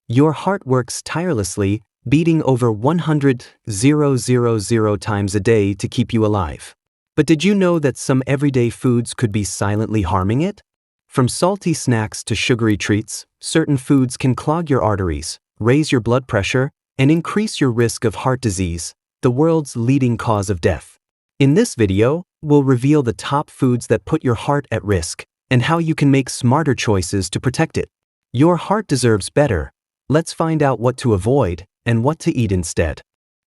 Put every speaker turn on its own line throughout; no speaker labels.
Your heart works tirelessly, beating over 100,000 times a day to keep you alive. But did you know that some everyday foods could be silently harming it? From salty snacks to sugary treats, certain foods can clog your arteries, raise your blood pressure, and increase your risk of heart disease, the world's leading cause of death. In this video, we'll reveal the top foods that put your heart at risk and how you can make smarter choices to protect it. Your heart deserves better. Let's find out what to avoid and what to eat instead.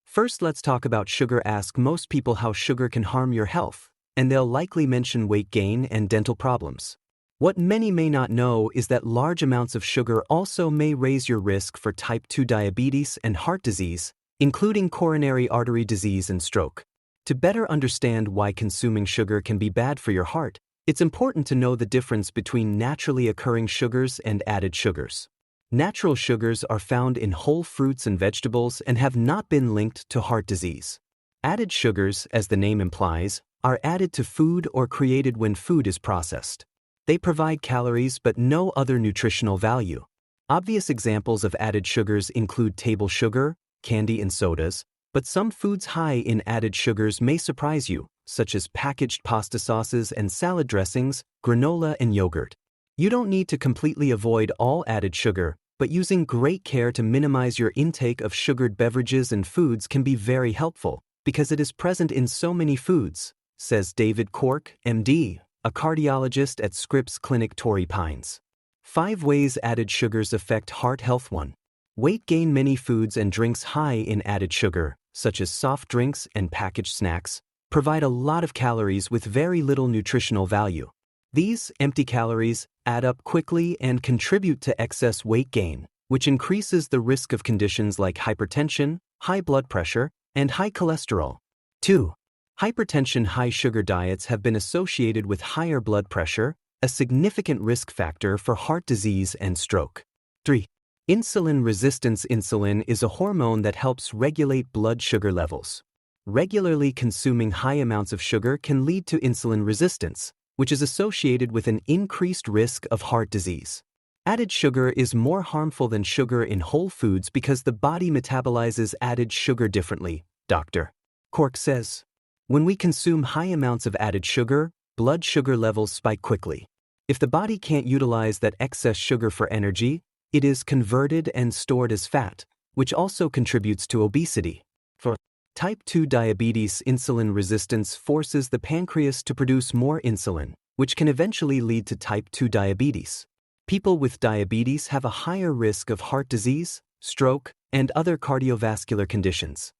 First, let's talk about sugar. Ask most people how sugar can harm your health, and they'll likely mention weight gain and dental problems. What many may not know is that large amounts of sugar also may raise your risk for type 2 diabetes and heart disease, including coronary artery disease and stroke. To better understand why consuming sugar can be bad for your heart, it's important to know the difference between naturally occurring sugars and added sugars. Natural sugars are found in whole fruits and vegetables and have not been linked to heart disease. Added sugars, as the name implies, are added to food or created when food is processed. They provide calories but no other nutritional value. Obvious examples of added sugars include table sugar, candy, and sodas, but some foods high in added sugars may surprise you, such as packaged pasta sauces and salad dressings, granola, and yogurt. You don't need to completely avoid all added sugar, but using great care to minimize your intake of sugared beverages and foods can be very helpful, because it is present in so many foods, says David Cork, MD, a cardiologist at Scripps Clinic, Torrey Pines. 5 ways added sugars affect heart health. 1. Weight gain. Many foods and drinks high in added sugar, such as soft drinks and packaged snacks, provide a lot of calories with very little nutritional value. These empty calories add up quickly and contribute to excess weight gain, which increases the risk of conditions like hypertension, high blood pressure, and high cholesterol. 2. Hypertension. High sugar diets have been associated with higher blood pressure, a significant risk factor for heart disease and stroke. 3. Insulin resistance. Insulin is a hormone that helps regulate blood sugar levels. Regularly consuming high amounts of sugar can lead to insulin resistance, which is associated with an increased risk of heart disease. Added sugar is more harmful than sugar in whole foods because the body metabolizes added sugar differently, Dr. Cork says. When we consume high amounts of added sugar, blood sugar levels spike quickly. If the body can't utilize that excess sugar for energy, it is converted and stored as fat, which also contributes to obesity. For type 2 diabetes, insulin resistance forces the pancreas to produce more insulin, which can eventually lead to type 2 diabetes. People with diabetes have a higher risk of heart disease, stroke, and other cardiovascular conditions.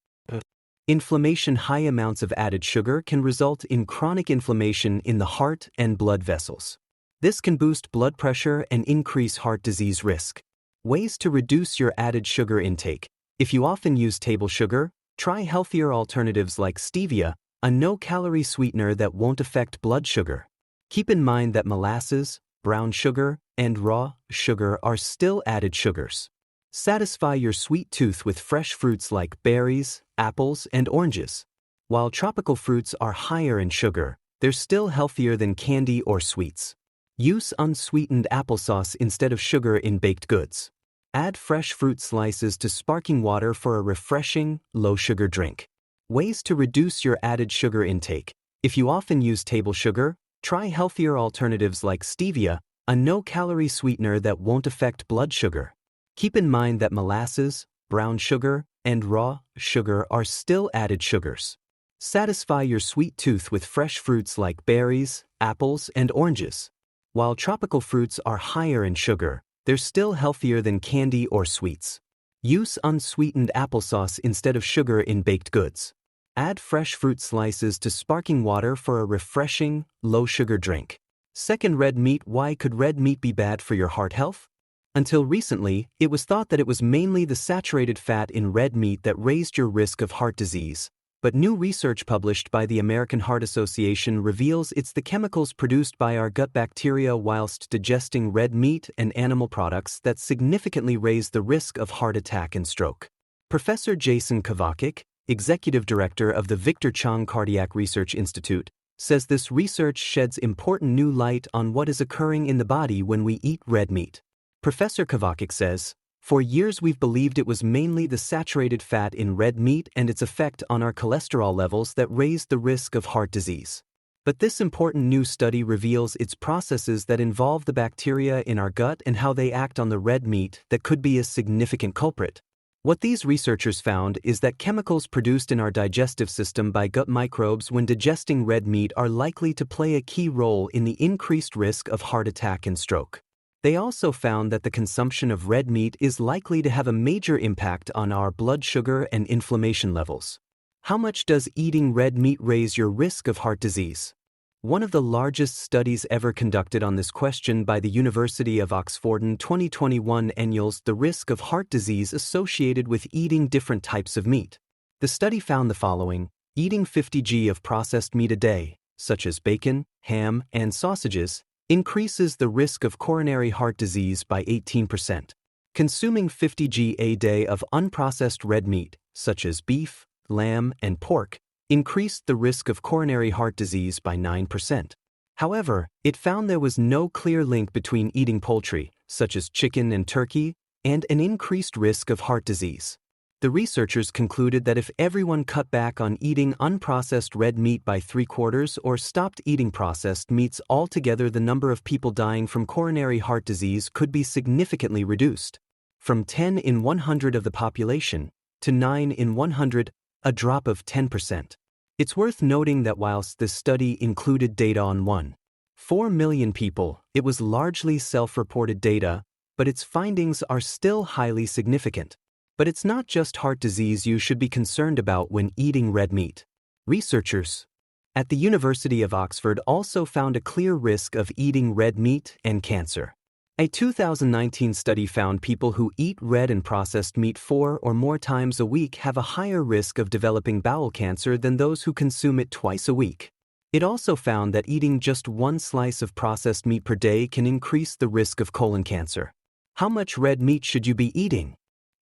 Inflammation. High amounts of added sugar can result in chronic inflammation in the heart and blood vessels. This can boost blood pressure and increase heart disease risk. Ways to reduce your added sugar intake. If you often use table sugar, try healthier alternatives like stevia, a no-calorie sweetener that won't affect blood sugar. Keep in mind that molasses, brown sugar, and raw sugar are still added sugars. Satisfy your sweet tooth with fresh fruits like berries, apples, and oranges. While tropical fruits are higher in sugar, they're still healthier than candy or sweets. Use unsweetened applesauce instead of sugar in baked goods. Add fresh fruit slices to sparkling water for a refreshing, low-sugar drink. Ways to reduce your added sugar intake. If you often use table sugar, try healthier alternatives like stevia, a no-calorie sweetener that won't affect blood sugar. Keep in mind that molasses, brown sugar, and raw sugar are still added sugars. Satisfy your sweet tooth with fresh fruits like berries, apples, and oranges. While tropical fruits are higher in sugar, they're still healthier than candy or sweets. Use unsweetened applesauce instead of sugar in baked goods. Add fresh fruit slices to sparkling water for a refreshing, low-sugar drink. 2. Red meat. Why could red meat be bad for your heart health? Until recently, it was thought that it was mainly the saturated fat in red meat that raised your risk of heart disease. But new research published by the American Heart Association reveals it's the chemicals produced by our gut bacteria whilst digesting red meat and animal products that significantly raise the risk of heart attack and stroke. Professor Jason Kovacic, executive director of the Victor Chang Cardiac Research Institute, says this research sheds important new light on what is occurring in the body when we eat red meat. Professor Kovacic says, For years we've believed it was mainly the saturated fat in red meat and its effect on our cholesterol levels that raised the risk of heart disease. But this important new study reveals its processes that involve the bacteria in our gut and how they act on the red meat that could be a significant culprit. What these researchers found is that chemicals produced in our digestive system by gut microbes when digesting red meat are likely to play a key role in the increased risk of heart attack and stroke. They also found that the consumption of red meat is likely to have a major impact on our blood sugar and inflammation levels. How much does eating red meat raise your risk of heart disease? One of the largest studies ever conducted on this question by the University of Oxford in 2021 analyzed the risk of heart disease associated with eating different types of meat. The study found the following: eating 50 g of processed meat a day, such as bacon, ham, and sausages, increases the risk of coronary heart disease by 18%. Consuming 50 g a day of unprocessed red meat, such as beef, lamb, and pork, increased the risk of coronary heart disease by 9%. However, it found there was no clear link between eating poultry, such as chicken and turkey, and an increased risk of heart disease. The researchers concluded that if everyone cut back on eating unprocessed red meat by 3/4 or stopped eating processed meats altogether, the number of people dying from coronary heart disease could be significantly reduced. From 10 in 100 of the population to 9 in 100, a drop of 10%. It's worth noting that whilst this study included data on 1.4 million people, it was largely self-reported data, but its findings are still highly significant. But it's not just heart disease you should be concerned about when eating red meat. Researchers at the University of Oxford also found a clear risk of eating red meat and cancer. A 2019 study found people who eat red and processed meat 4 or more times a week have a higher risk of developing bowel cancer than those who consume it twice a week. It also found that eating just one slice of processed meat per day can increase the risk of colon cancer. How much red meat should you be eating?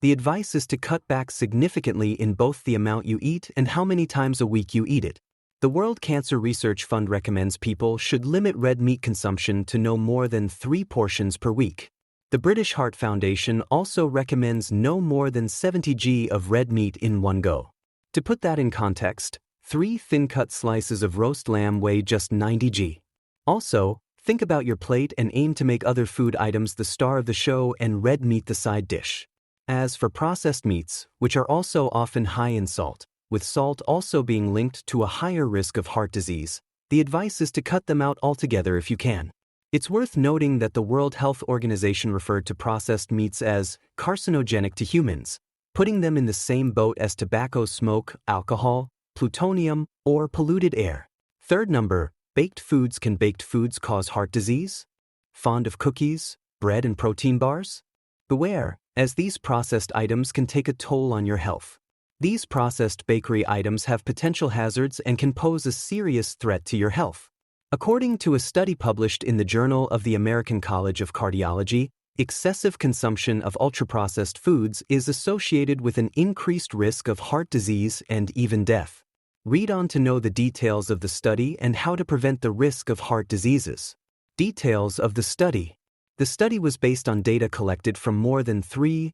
The advice is to cut back significantly in both the amount you eat and how many times a week you eat it. The World Cancer Research Fund recommends people should limit red meat consumption to no more than 3 portions per week. The British Heart Foundation also recommends no more than 70 g of red meat in one go. To put that in context, 3 thin-cut slices of roast lamb weigh just 90 g. Also, think about your plate and aim to make other food items the star of the show and red meat the side dish. As for processed meats, which are also often high in salt, with salt also being linked to a higher risk of heart disease, the advice is to cut them out altogether if you can. It's worth noting that the World Health Organization referred to processed meats as carcinogenic to humans, putting them in the same boat as tobacco smoke, alcohol, plutonium, or polluted air. Third number, baked foods. Can baked foods cause heart disease? Fond of cookies, bread, and protein bars? Beware, as these processed items can take a toll on your health. These processed bakery items have potential hazards and can pose a serious threat to your health. According to a study published in the Journal of the American College of Cardiology, excessive consumption of ultra-processed foods is associated with an increased risk of heart disease and even death. Read on to know the details of the study and how to prevent the risk of heart diseases. Details of the study. The study was based on data collected from more than 3,000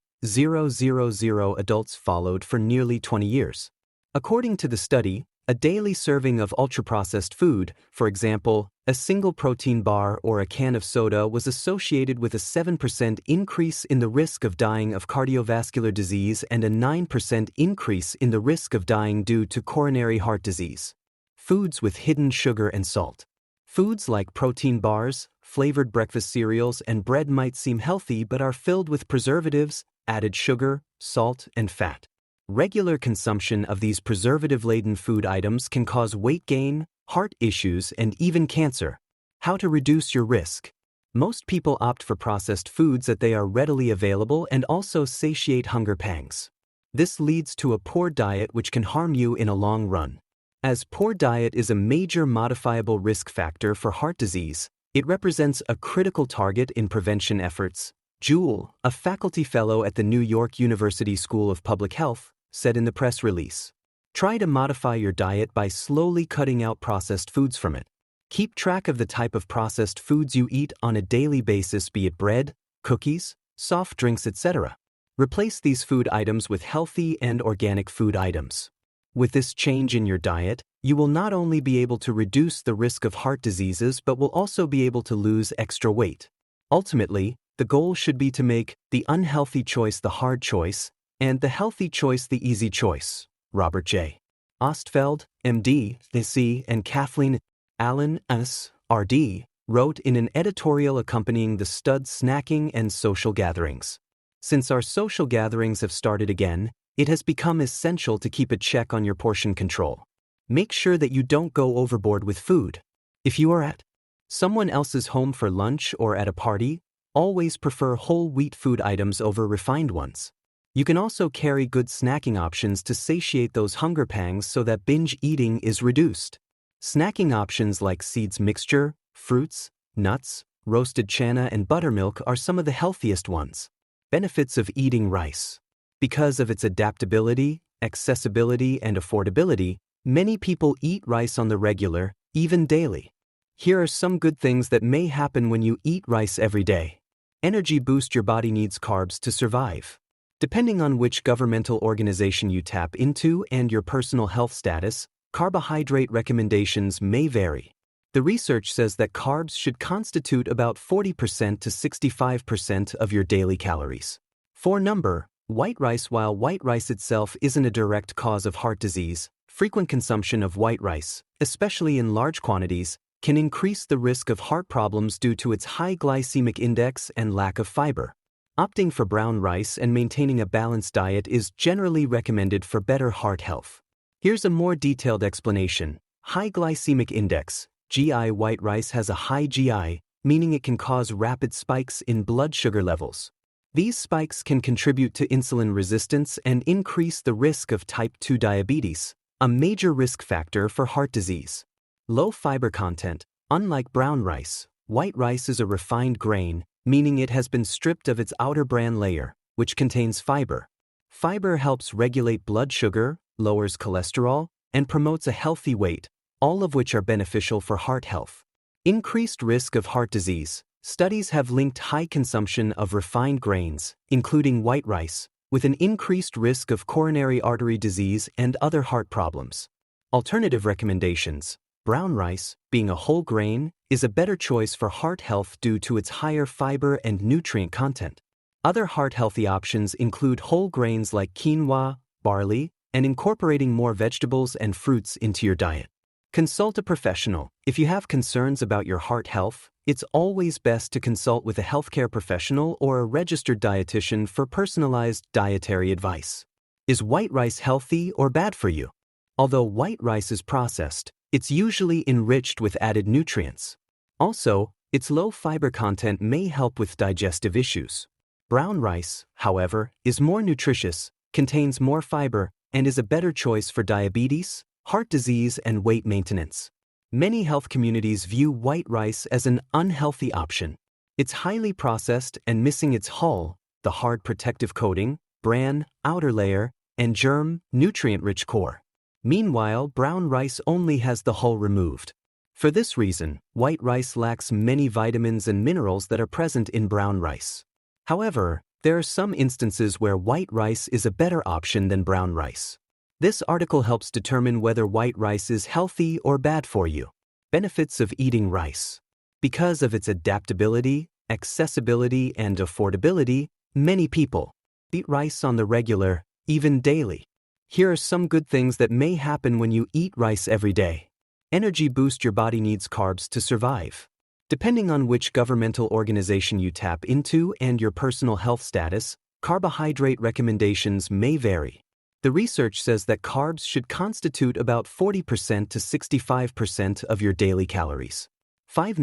adults followed for nearly 20 years. According to the study, a daily serving of ultra-processed food, for example, a single protein bar or a can of soda, was associated with a 7% increase in the risk of dying of cardiovascular disease and a 9% increase in the risk of dying due to coronary heart disease. Foods with hidden sugar and salt. Foods like protein bars, flavored breakfast cereals, and bread might seem healthy but are filled with preservatives, added sugar, salt, and fat. Regular consumption of these preservative-laden food items can cause weight gain, heart issues, and even cancer. How to reduce your risk. Most people opt for processed foods that they are readily available and also satiate hunger pangs. This leads to a poor diet which can harm you in a long run. As poor diet is a major modifiable risk factor for heart disease, it represents a critical target in prevention efforts. Jewel, a faculty fellow at the New York University School of Public Health, said in the press release. Try to modify your diet by slowly cutting out processed foods from it. Keep track of the type of processed foods you eat on a daily basis, be it bread, cookies, soft drinks, etc. Replace these food items with healthy and organic food items. With this change in your diet, you will not only be able to reduce the risk of heart diseases but will also be able to lose extra weight. Ultimately, the goal should be to make the unhealthy choice the hard choice and the healthy choice the easy choice. Robert J. Ostfeld, MD, D.C., and Kathleen Allen, S.R.D., wrote in an editorial accompanying the stud snacking and social gatherings. Since our social gatherings have started again, it has become essential to keep a check on your portion control. Make sure that you don't go overboard with food. If you are at someone else's home for lunch or at a party, always prefer whole wheat food items over refined ones. You can also carry good snacking options to satiate those hunger pangs so that binge eating is reduced. Snacking options like seeds mixture, fruits, nuts, roasted chana, and buttermilk are some of the healthiest ones. Benefits of eating rice. Because of its adaptability, accessibility, and affordability, many people eat rice on the regular, even daily. Here are some good things that may happen when you eat rice every day. Energy boost. Your body needs carbs to survive. Depending on which governmental organization you tap into and your personal health status, carbohydrate recommendations may vary. The research says that carbs should constitute about 40% to 65% of your daily calories. 4. White rice. While white rice itself isn't a direct cause of heart disease, frequent consumption of white rice, especially in large quantities, can increase the risk of heart problems due to its high glycemic index and lack of fiber. Opting for brown rice and maintaining a balanced diet is generally recommended for better heart health. Here's a more detailed explanation. High glycemic index, GI. White rice has a high GI, meaning it can cause rapid spikes in blood sugar levels. These spikes can contribute to insulin resistance and increase the risk of type 2 diabetes, a major risk factor for heart disease. Low fiber content. Unlike brown rice, white rice is a refined grain, meaning it has been stripped of its outer bran layer, which contains fiber. Fiber helps regulate blood sugar, lowers cholesterol, and promotes a healthy weight, all of which are beneficial for heart health. Increased risk of heart disease. Studies have linked high consumption of refined grains, including white rice, with an increased risk of coronary artery disease and other heart problems. Alternative recommendations. Brown rice, being a whole grain, is a better choice for heart health due to its higher fiber and nutrient content. Other heart-healthy options include whole grains like quinoa, barley, and incorporating more vegetables and fruits into your diet. Consult a professional. If you have concerns about your heart health, it's always best to consult with a healthcare professional or a registered dietitian for personalized dietary advice. Is white rice healthy or bad for you? Although white rice is processed, it's usually enriched with added nutrients. Also, its low fiber content may help with digestive issues. Brown rice, however, is more nutritious, contains more fiber, and is a better choice for diabetes, heart disease, and weight maintenance. Many health communities view white rice as an unhealthy option. It's highly processed and missing its hull, the hard protective coating, bran, outer layer, and germ, nutrient-rich core. Meanwhile, brown rice only has the hull removed. For this reason, white rice lacks many vitamins and minerals that are present in brown rice. However, there are some instances where white rice is a better option than brown rice. This article helps determine whether white rice is healthy or bad for you. Benefits of eating rice. Because of its adaptability, accessibility, and affordability, many people eat rice on the regular, even daily. Here are some good things that may happen when you eat rice every day. Energy boost. Your body needs carbs to survive. Depending on which governmental organization you tap into and your personal health status, carbohydrate recommendations may vary. The research says that carbs should constitute about 40% to 65% of your daily calories. 5.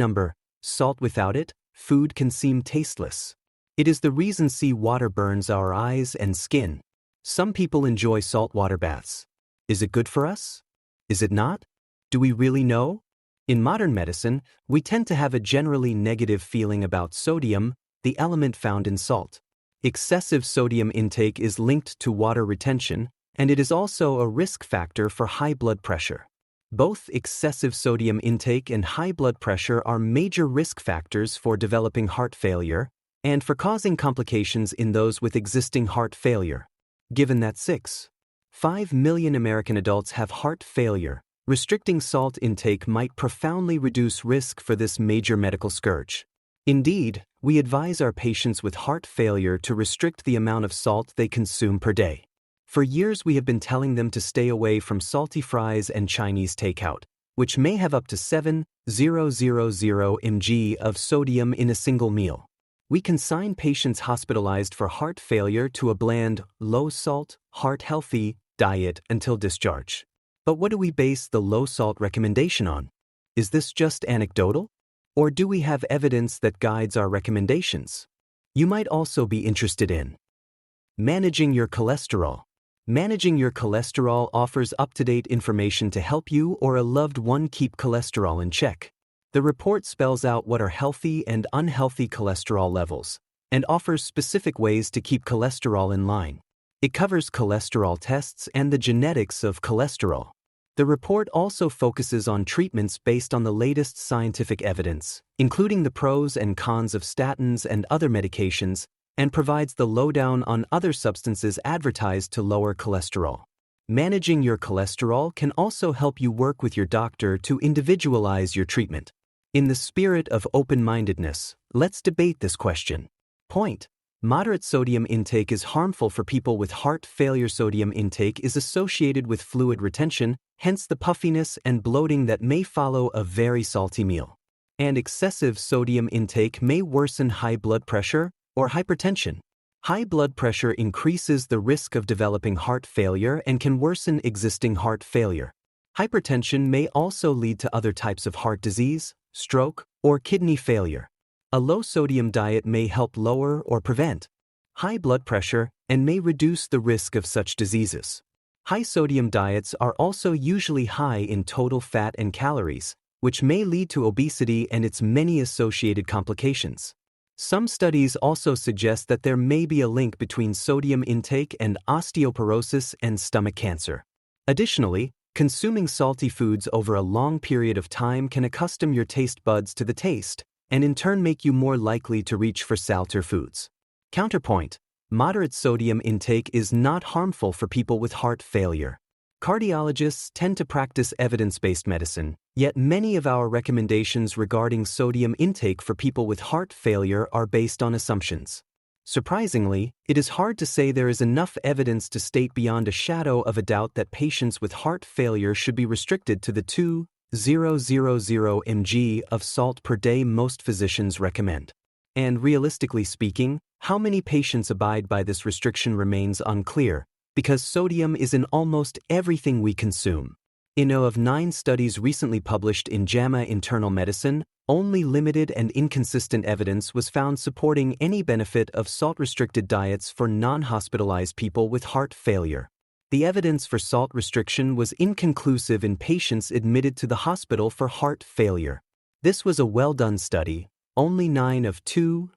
Salt. Without it, food can seem tasteless. It is the reason seawater burns our eyes and skin. Some people enjoy saltwater baths. Is it good for us? Is it not? Do we really know? In modern medicine, we tend to have a generally negative feeling about sodium, the element found in salt. Excessive sodium intake is linked to water retention, and it is also a risk factor for high blood pressure. Both excessive sodium intake and high blood pressure are major risk factors for developing heart failure, and for causing complications in those with existing heart failure. Given that 6.5 million American adults have heart failure, restricting salt intake might profoundly reduce risk for this major medical scourge. Indeed, we advise our patients with heart failure to restrict the amount of salt they consume per day. For years we have been telling them to stay away from salty fries and Chinese takeout, which may have up to 7,000 mg of sodium in a single meal. We consign patients hospitalized for heart failure to a bland, low-salt, heart-healthy diet until discharge. But what do we base the low-salt recommendation on? Is this just anecdotal? Or do we have evidence that guides our recommendations? You might also be interested in managing your cholesterol. Managing your cholesterol offers up-to-date information to help you or a loved one keep cholesterol in check. The report spells out what are healthy and unhealthy cholesterol levels and offers specific ways to keep cholesterol in line. It covers cholesterol tests and the genetics of cholesterol. The report also focuses on treatments based on the latest scientific evidence, including the pros and cons of statins and other medications, and provides the lowdown on other substances advertised to lower cholesterol. Managing your cholesterol can also help you work with your doctor to individualize your treatment. In the spirit of open-mindedness, let's debate this question. Point: moderate sodium intake is harmful for people with heart failure. Sodium intake is associated with fluid retention, hence the puffiness and bloating that may follow a very salty meal. And excessive sodium intake may worsen high blood pressure or hypertension. High blood pressure increases the risk of developing heart failure and can worsen existing heart failure. Hypertension may also lead to other types of heart disease, stroke, or kidney failure. A low-sodium diet may help lower or prevent high blood pressure and may reduce the risk of such diseases. High-sodium diets are also usually high in total fat and calories, which may lead to obesity and its many associated complications. Some studies also suggest that there may be a link between sodium intake and osteoporosis and stomach cancer. Additionally, consuming salty foods over a long period of time can accustom your taste buds to the taste, and in turn make you more likely to reach for salter foods. Counterpoint: moderate sodium intake is not harmful for people with heart failure. Cardiologists tend to practice evidence-based medicine, yet many of our recommendations regarding sodium intake for people with heart failure are based on assumptions. Surprisingly, it is hard to say there is enough evidence to state beyond a shadow of a doubt that patients with heart failure should be restricted to the 2,000 mg of salt per day most physicians recommend. And realistically speaking, how many patients abide by this restriction remains unclear, because sodium is in almost everything we consume. In of 9 studies recently published in JAMA Internal Medicine, only limited and inconsistent evidence was found supporting any benefit of salt-restricted diets for non-hospitalized people with heart failure. The evidence for salt restriction was inconclusive in patients admitted to the hospital for heart failure. This was a well-done study. Only 9 of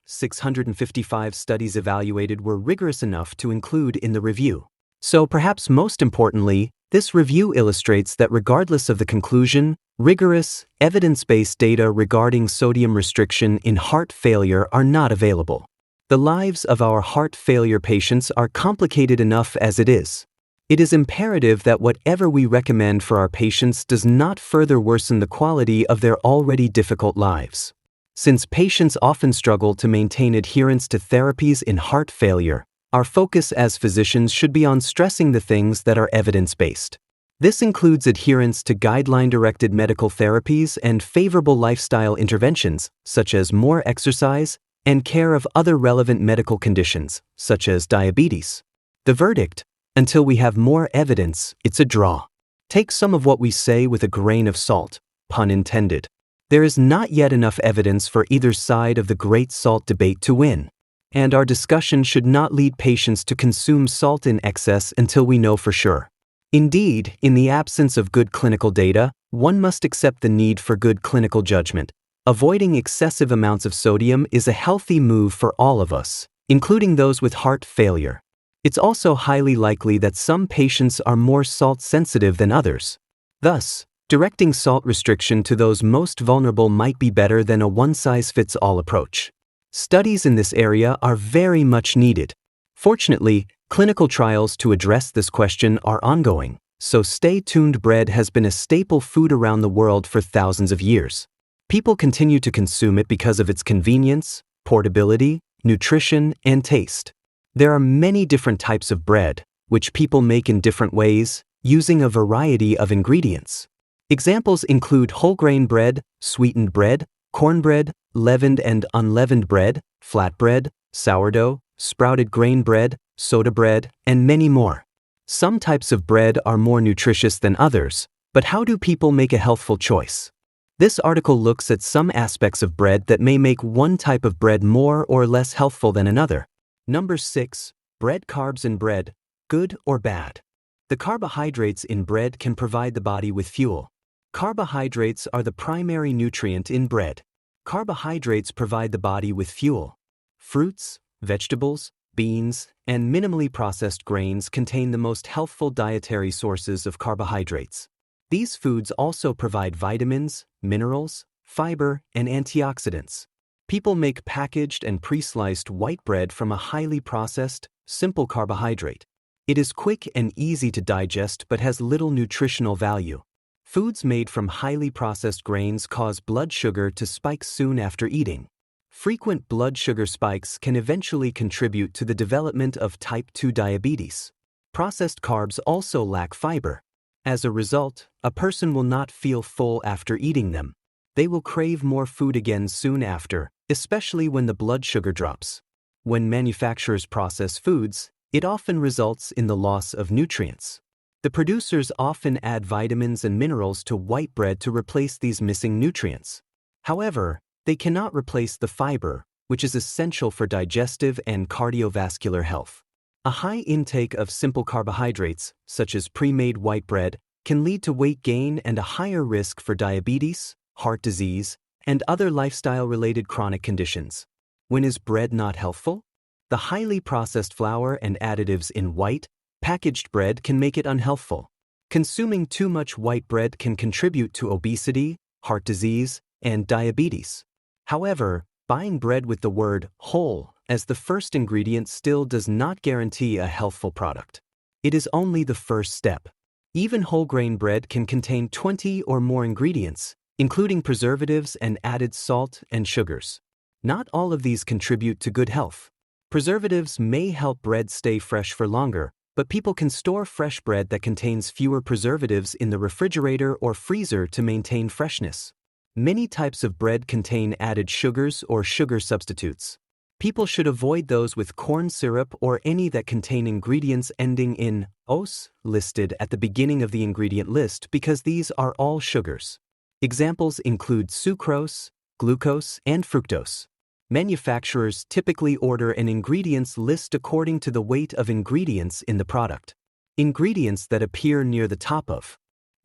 655 studies evaluated were rigorous enough to include in the review. So perhaps most importantly, this review illustrates that regardless of the conclusion, rigorous, evidence-based data regarding sodium restriction in heart failure are not available. The lives of our heart failure patients are complicated enough as it is. It is imperative that whatever we recommend for our patients does not further worsen the quality of their already difficult lives. Since patients often struggle to maintain adherence to therapies in heart failure, our focus as physicians should be on stressing the things that are evidence-based. This includes adherence to guideline-directed medical therapies and favorable lifestyle interventions, such as more exercise, and care of other relevant medical conditions, such as diabetes. The verdict: until we have more evidence, it's a draw. Take some of what we say with a grain of salt, pun intended. There is not yet enough evidence for either side of the great salt debate to win. And our discussion should not lead patients to consume salt in excess until we know for sure. Indeed, in the absence of good clinical data, one must accept the need for good clinical judgment. Avoiding excessive amounts of sodium is a healthy move for all of us, including those with heart failure. It's also highly likely that some patients are more salt-sensitive than others. Thus, directing salt restriction to those most vulnerable might be better than a one-size-fits-all approach. Studies in this area are very much needed. Fortunately, clinical trials to address this question are ongoing, so stay tuned. Bread has been a staple food around the world for thousands of years. People continue to consume it because of its convenience, portability, nutrition, and taste. There are many different types of bread, which people make in different ways, using a variety of ingredients. Examples include whole grain bread, sweetened bread, cornbread, leavened and unleavened bread, flatbread, sourdough, sprouted grain bread, soda bread, and many more. Some types of bread are more nutritious than others, but how do people make a healthful choice? This article looks at some aspects of bread that may make one type of bread more or less healthful than another. Number 6. Bread. Carbs in bread, good or bad? The carbohydrates in bread can provide the body with fuel. Carbohydrates are the primary nutrient in bread. Carbohydrates provide the body with fuel. Fruits, vegetables, beans, and minimally processed grains contain the most healthful dietary sources of carbohydrates. These foods also provide vitamins, minerals, fiber, and antioxidants. People make packaged and pre-sliced white bread from a highly processed, simple carbohydrate. It is quick and easy to digest but has little nutritional value. Foods made from highly processed grains cause blood sugar to spike soon after eating. Frequent blood sugar spikes can eventually contribute to the development of type 2 diabetes. Processed carbs also lack fiber. As a result, a person will not feel full after eating them. They will crave more food again soon after, especially when the blood sugar drops. When manufacturers process foods, it often results in the loss of nutrients. The producers often add vitamins and minerals to white bread to replace these missing nutrients. However, they cannot replace the fiber, which is essential for digestive and cardiovascular health. A high intake of simple carbohydrates, such as pre-made white bread, can lead to weight gain and a higher risk for diabetes, heart disease, and other lifestyle-related chronic conditions. When is bread not healthful? The highly processed flour and additives in white, packaged bread can make it unhealthful. Consuming too much white bread can contribute to obesity, heart disease, and diabetes. However, buying bread with the word whole as the first ingredient still does not guarantee a healthful product. It is only the first step. Even whole grain bread can contain 20 or more ingredients, including preservatives and added salt and sugars. Not all of these contribute to good health. Preservatives may help bread stay fresh for longer, but people can store fresh bread that contains fewer preservatives in the refrigerator or freezer to maintain freshness. Many types of bread contain added sugars or sugar substitutes. People should avoid those with corn syrup or any that contain ingredients ending in "-ose" listed at the beginning of the ingredient list because these are all sugars. Examples include sucrose, glucose, and fructose. Manufacturers typically order an ingredients list according to the weight of ingredients in the product. Ingredients that appear near the top of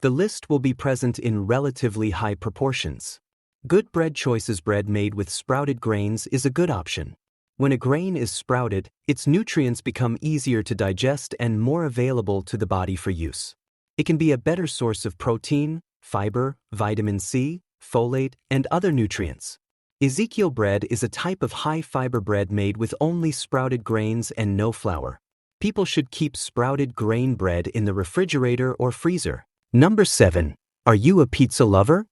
the list will be present in relatively high proportions. Good bread choices. Bread made with sprouted grains is a good option. When a grain is sprouted, its nutrients become easier to digest and more available to the body for use. It can be a better source of protein, fiber, vitamin C, folate, and other nutrients. Ezekiel bread is a type of high-fiber bread made with only sprouted grains and no flour. People should keep sprouted grain bread in the refrigerator or freezer. Number 7. Are you a pizza lover?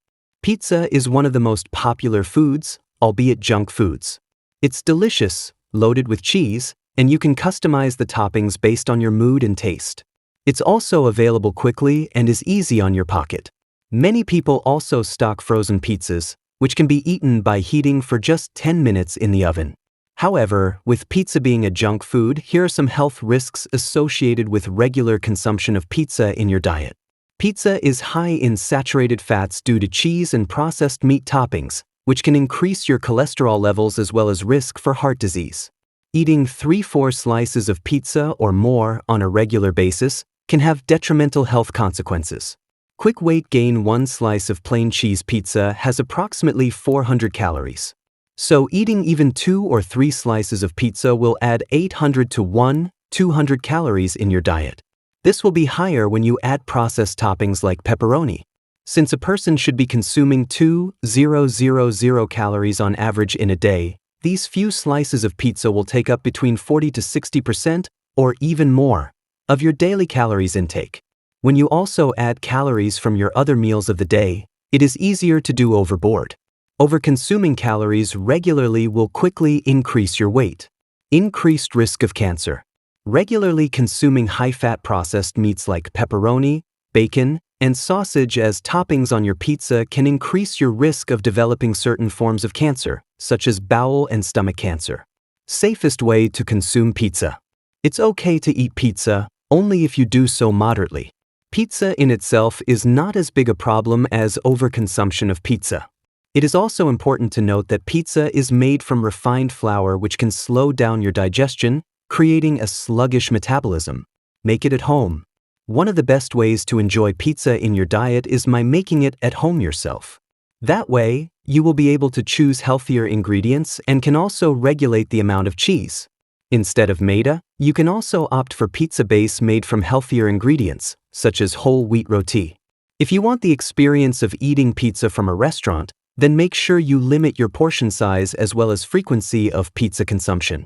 Pizza is one of the most popular foods, albeit junk foods. It's delicious, loaded with cheese, and you can customize the toppings based on your mood and taste. It's also available quickly and is easy on your pocket. Many people also stock frozen pizzas, which can be eaten by heating for just 10 minutes in the oven. However, with pizza being a junk food, here are some health risks associated with regular consumption of pizza in your diet. Pizza is high in saturated fats due to cheese and processed meat toppings, which can increase your cholesterol levels as well as risk for heart disease. Eating 3-4 slices of pizza or more on a regular basis can have detrimental health consequences. Quick weight gain. 1 slice of plain cheese pizza has approximately 400 calories. So eating even 2 or 3 slices of pizza will add 800 to 200 calories in your diet. This will be higher when you add processed toppings like pepperoni. Since a person should be consuming 2,000 calories on average in a day, these few slices of pizza will take up between 40 to 60% or even more of your daily calories intake. When you also add calories from your other meals of the day, it is easier to do overboard. Overconsuming calories regularly will quickly increase your weight. Increased risk of cancer. Regularly consuming high-fat processed meats like pepperoni, bacon, and sausage as toppings on your pizza can increase your risk of developing certain forms of cancer, such as bowel and stomach cancer. Safest way to consume pizza. It's okay to eat pizza, only if you do so moderately. Pizza in itself is not as big a problem as overconsumption of pizza. It is also important to note that pizza is made from refined flour, which can slow down your digestion, creating a sluggish metabolism. Make it at home. One of the best ways to enjoy pizza in your diet is by making it at home yourself. That way, you will be able to choose healthier ingredients and can also regulate the amount of cheese. Instead of maida, you can also opt for pizza base made from healthier ingredients, such as whole wheat roti. If you want the experience of eating pizza from a restaurant, then make sure you limit your portion size as well as frequency of pizza consumption.